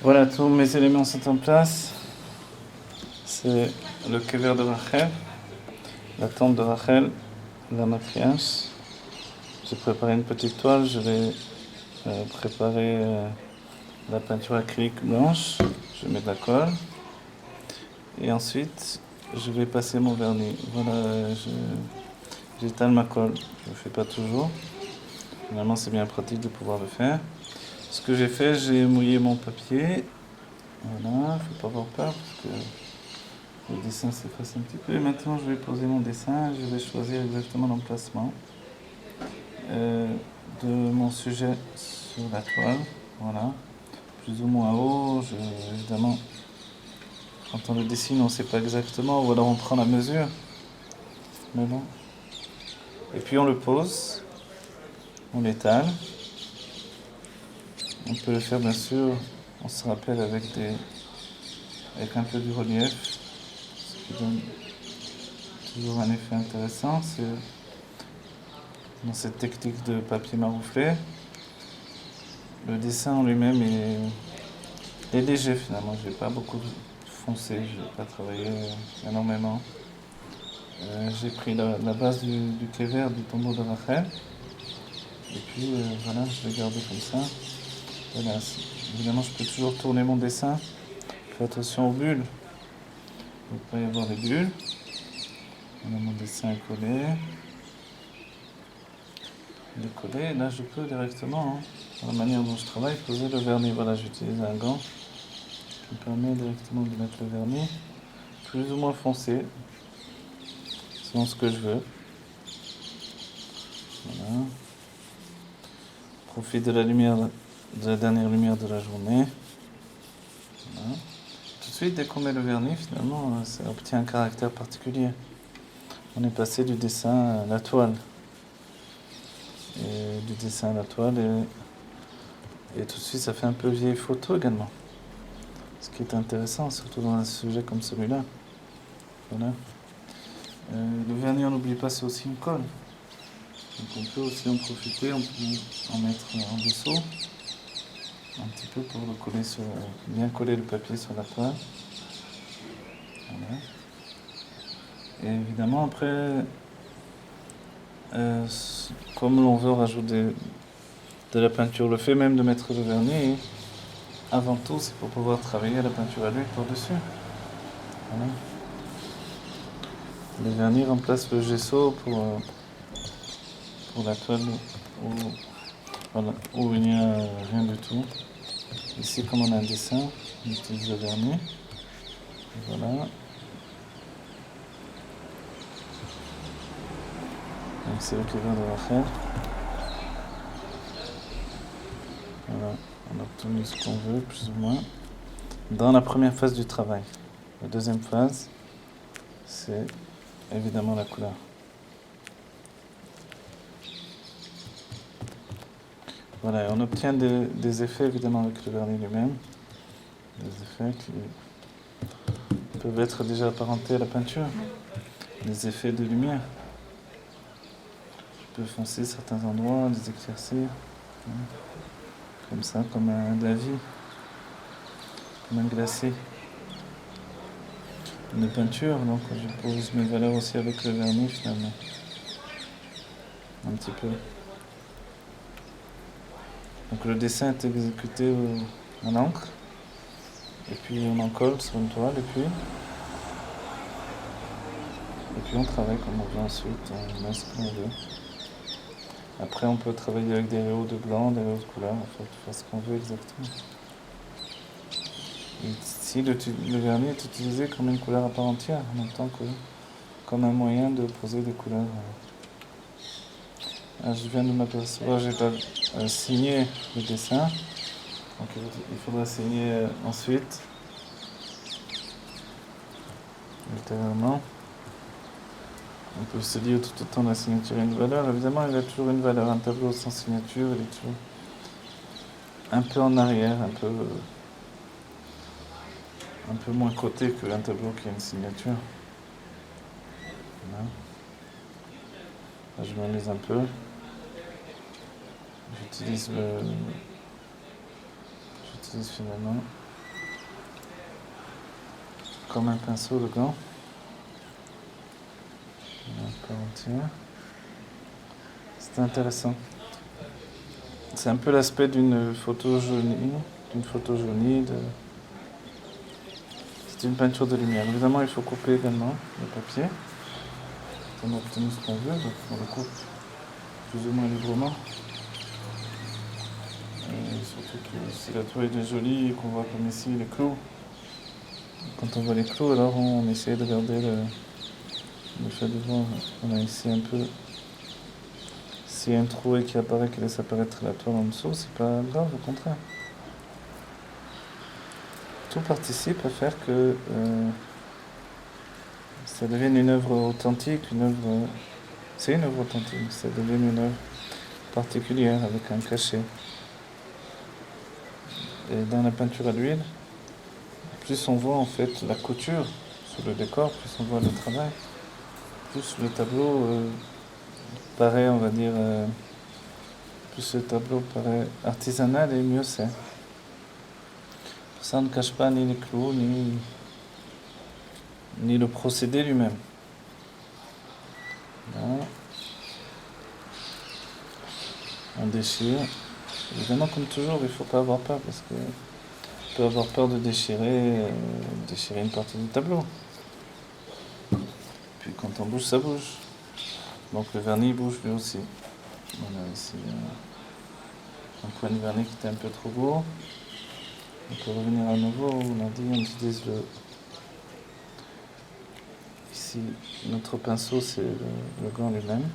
Voilà, tous mes éléments sont en place. C'est le kever de Rachel, la tombe de Rachel, la matriarche. J'ai préparé une petite toile, je vais préparer la peinture acrylique blanche. Je vais mettre de la colle. Et ensuite, je vais passer mon vernis. Voilà, j'étale ma colle. Je ne le fais pas toujours. Finalement, c'est bien pratique de pouvoir le faire. Ce que j'ai fait, j'ai mouillé mon papier. Voilà, il ne faut pas avoir peur parce que le dessin s'efface un petit peu. Et maintenant, je vais poser mon dessin. Je vais choisir exactement l'emplacement de mon sujet sur la toile. Voilà, plus ou moins haut. Évidemment, quand on le dessine, on ne sait pas exactement, ou alors on prend la mesure. Mais bon. Et puis on le pose, on l'étale. On peut le faire bien sûr, on se rappelle avec un peu du relief, ce qui donne toujours un effet intéressant. C'est dans cette technique de papier marouflé. Le dessin en lui-même est léger finalement. Je n'ai pas beaucoup foncé, je n'ai pas travaillé énormément. J'ai pris la base du kever du tombeau de Rachel. Et puis voilà, je l'ai gardé comme ça. Voilà, évidemment, je peux toujours tourner mon dessin. Fais attention aux bulles. Il ne peut pas y avoir des bulles. Voilà, mon dessin est collé. Il est collé. Là, je peux directement, dans la manière dont je travaille, poser le vernis. Voilà, j'utilise un gant qui me permet directement de mettre le vernis plus ou moins foncé, selon ce que je veux. Voilà. Profite de la lumière, de la dernière lumière de la journée. Voilà. Tout de suite, dès qu'on met le vernis, finalement, ça obtient un caractère particulier. On est passé du dessin à la toile. Et du dessin à la toile et tout de suite ça fait un peu vieille photo également. Ce qui est intéressant, surtout dans un sujet comme celui-là. Voilà. Le vernis, on n'oublie pas, c'est aussi une colle. Donc on peut aussi en profiter, on peut en mettre en dessous, un petit peu pour le coller bien coller le papier sur la toile. Voilà. Et évidemment après, comme on veut rajouter de la peinture, le fait même de mettre le vernis, avant tout c'est pour pouvoir travailler la peinture à l'huile par-dessus. Voilà. Le vernis remplace le gesso pour la toile où il n'y a rien du tout. Ici, comme on a un dessin, on utilise le vernis. Voilà. Donc c'est le kever de Rachel. Voilà, on a obtenu ce qu'on veut, plus ou moins. Dans la première phase du travail. La deuxième phase, c'est évidemment la couleur. Voilà, on obtient des effets évidemment avec le vernis lui-même. Des effets qui peuvent être déjà apparentés à la peinture. Des effets de lumière. Je peux foncer certains endroits, les éclaircir. Comme ça, comme de la vie. Comme un glacé. Une peinture, donc je pose mes valeurs aussi avec le vernis finalement. Un petit peu. Donc le dessin est exécuté en encre. Et puis on en colle sur une toile et puis on travaille comme on veut ensuite, on met ce qu'on veut. Après on peut travailler avec des réaux de blanc, des réaux de couleur, en fait, faire ce qu'on veut exactement. Et ici le vernis est utilisé comme une couleur à part entière, en même temps que comme un moyen de poser des couleurs. Je viens de m'apercevoir, j'ai pas signé le dessin, donc il faudra signer ensuite, ultérieurement. On peut se dire tout autant la signature a une valeur. Évidemment, il a toujours une valeur. Un tableau sans signature, il est toujours un peu en arrière, un peu moins coté qu'un tableau qui a une signature. Voilà. Là, je m'amuse un peu. utilise finalement comme un pinceau le gant. Un peu entier. C'est intéressant. C'est un peu l'aspect d'une photo jaunie, C'est une peinture de lumière. Évidemment, il faut couper également le papier. On a obtenu ce qu'on veut, donc on le coupe plus ou moins librement. Et surtout que si la toile est jolie et qu'on voit comme ici les clous, quand on voit les clous, alors on essaie de garder le fait de voir. On a ici un peu. S'il y a un trou et qui apparaît, qui laisse apparaître la toile en dessous, c'est pas grave, au contraire. Tout participe à faire que ça devienne une œuvre authentique, c'est une œuvre authentique, ça devienne une œuvre particulière avec un cachet. Et dans la peinture à l'huile, plus on voit en fait la couture sur le décor, plus on voit le travail, plus le tableau paraît, on va dire, plus le tableau paraît artisanal et mieux c'est. Ça ne cache pas ni les clous, ni le procédé lui-même. Là. On déchire. Évidemment, comme toujours, il ne faut pas avoir peur parce que on peut avoir peur de déchirer une partie du tableau. Puis quand on bouge, ça bouge. Donc le vernis bouge lui aussi. On a ici un point de vernis qui était un peu trop gros. On peut revenir à nouveau, on utilise ici, notre pinceau, c'est le gant lui-même.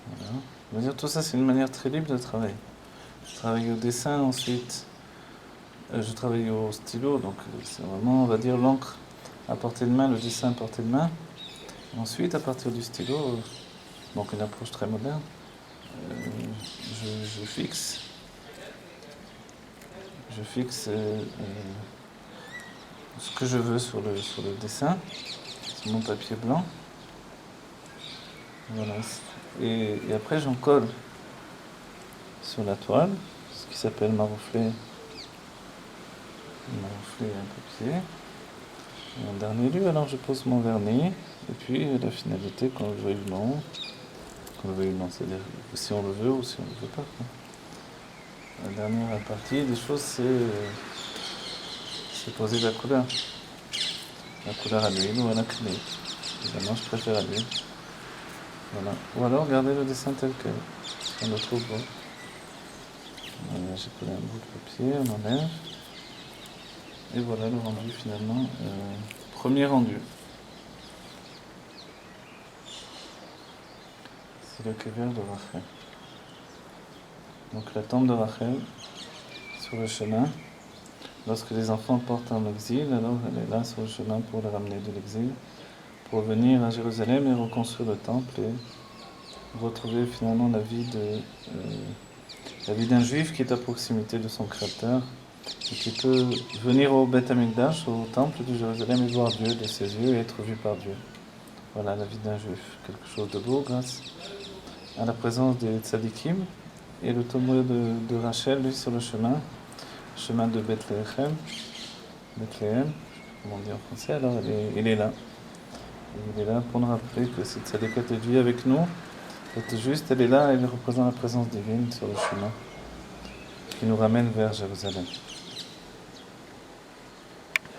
Voilà. On va dire tout ça, c'est une manière très libre de travailler. Je travaille au dessin, ensuite je travaille au stylo, donc c'est vraiment, on va dire, l'encre à portée de main, le dessin à portée de main. Ensuite, à partir du stylo, donc une approche très moderne, je fixe ce que je veux sur le dessin, sur mon papier blanc. Voilà. Et après, j'en colle sur la toile, ce qui s'appelle maroufler un papier. Et en dernier lieu, alors je pose mon vernis, et puis la finalité, quand je veuille ou non, c'est-à-dire si on le veut ou si on ne le veut pas. Quoi. La dernière partie des choses, c'est poser la couleur. La couleur à l'huile ou à l'acrylique. Évidemment, je préfère à l'huile. Voilà. Ou alors garder le dessin tel quel. On le trouve beau. Voilà, j'ai collé un bout de papier, on enlève. Et voilà le rendu finalement. Premier rendu. C'est le kéver de Rachel. Donc la tombe de Rachel sur le chemin. Lorsque les enfants partent en exil, alors elle est là sur le chemin pour les ramener de l'exil, pour venir à Jérusalem et reconstruire le temple et retrouver finalement la vie d'un juif qui est à proximité de son créateur et qui peut venir au Beth Amikdash, au temple de Jérusalem et voir Dieu de ses yeux et être vu par Dieu. Voilà la vie d'un juif, quelque chose de beau grâce à la présence des tzadikim et le tombeau de Rachel, lui, sur le chemin de Bethléem, comme on dit en français, alors il est là. Il est là pour nous rappeler que cette tzadika est vie avec nous, elle est juste, elle est là, elle représente la présence divine sur le chemin qui nous ramène vers Jérusalem.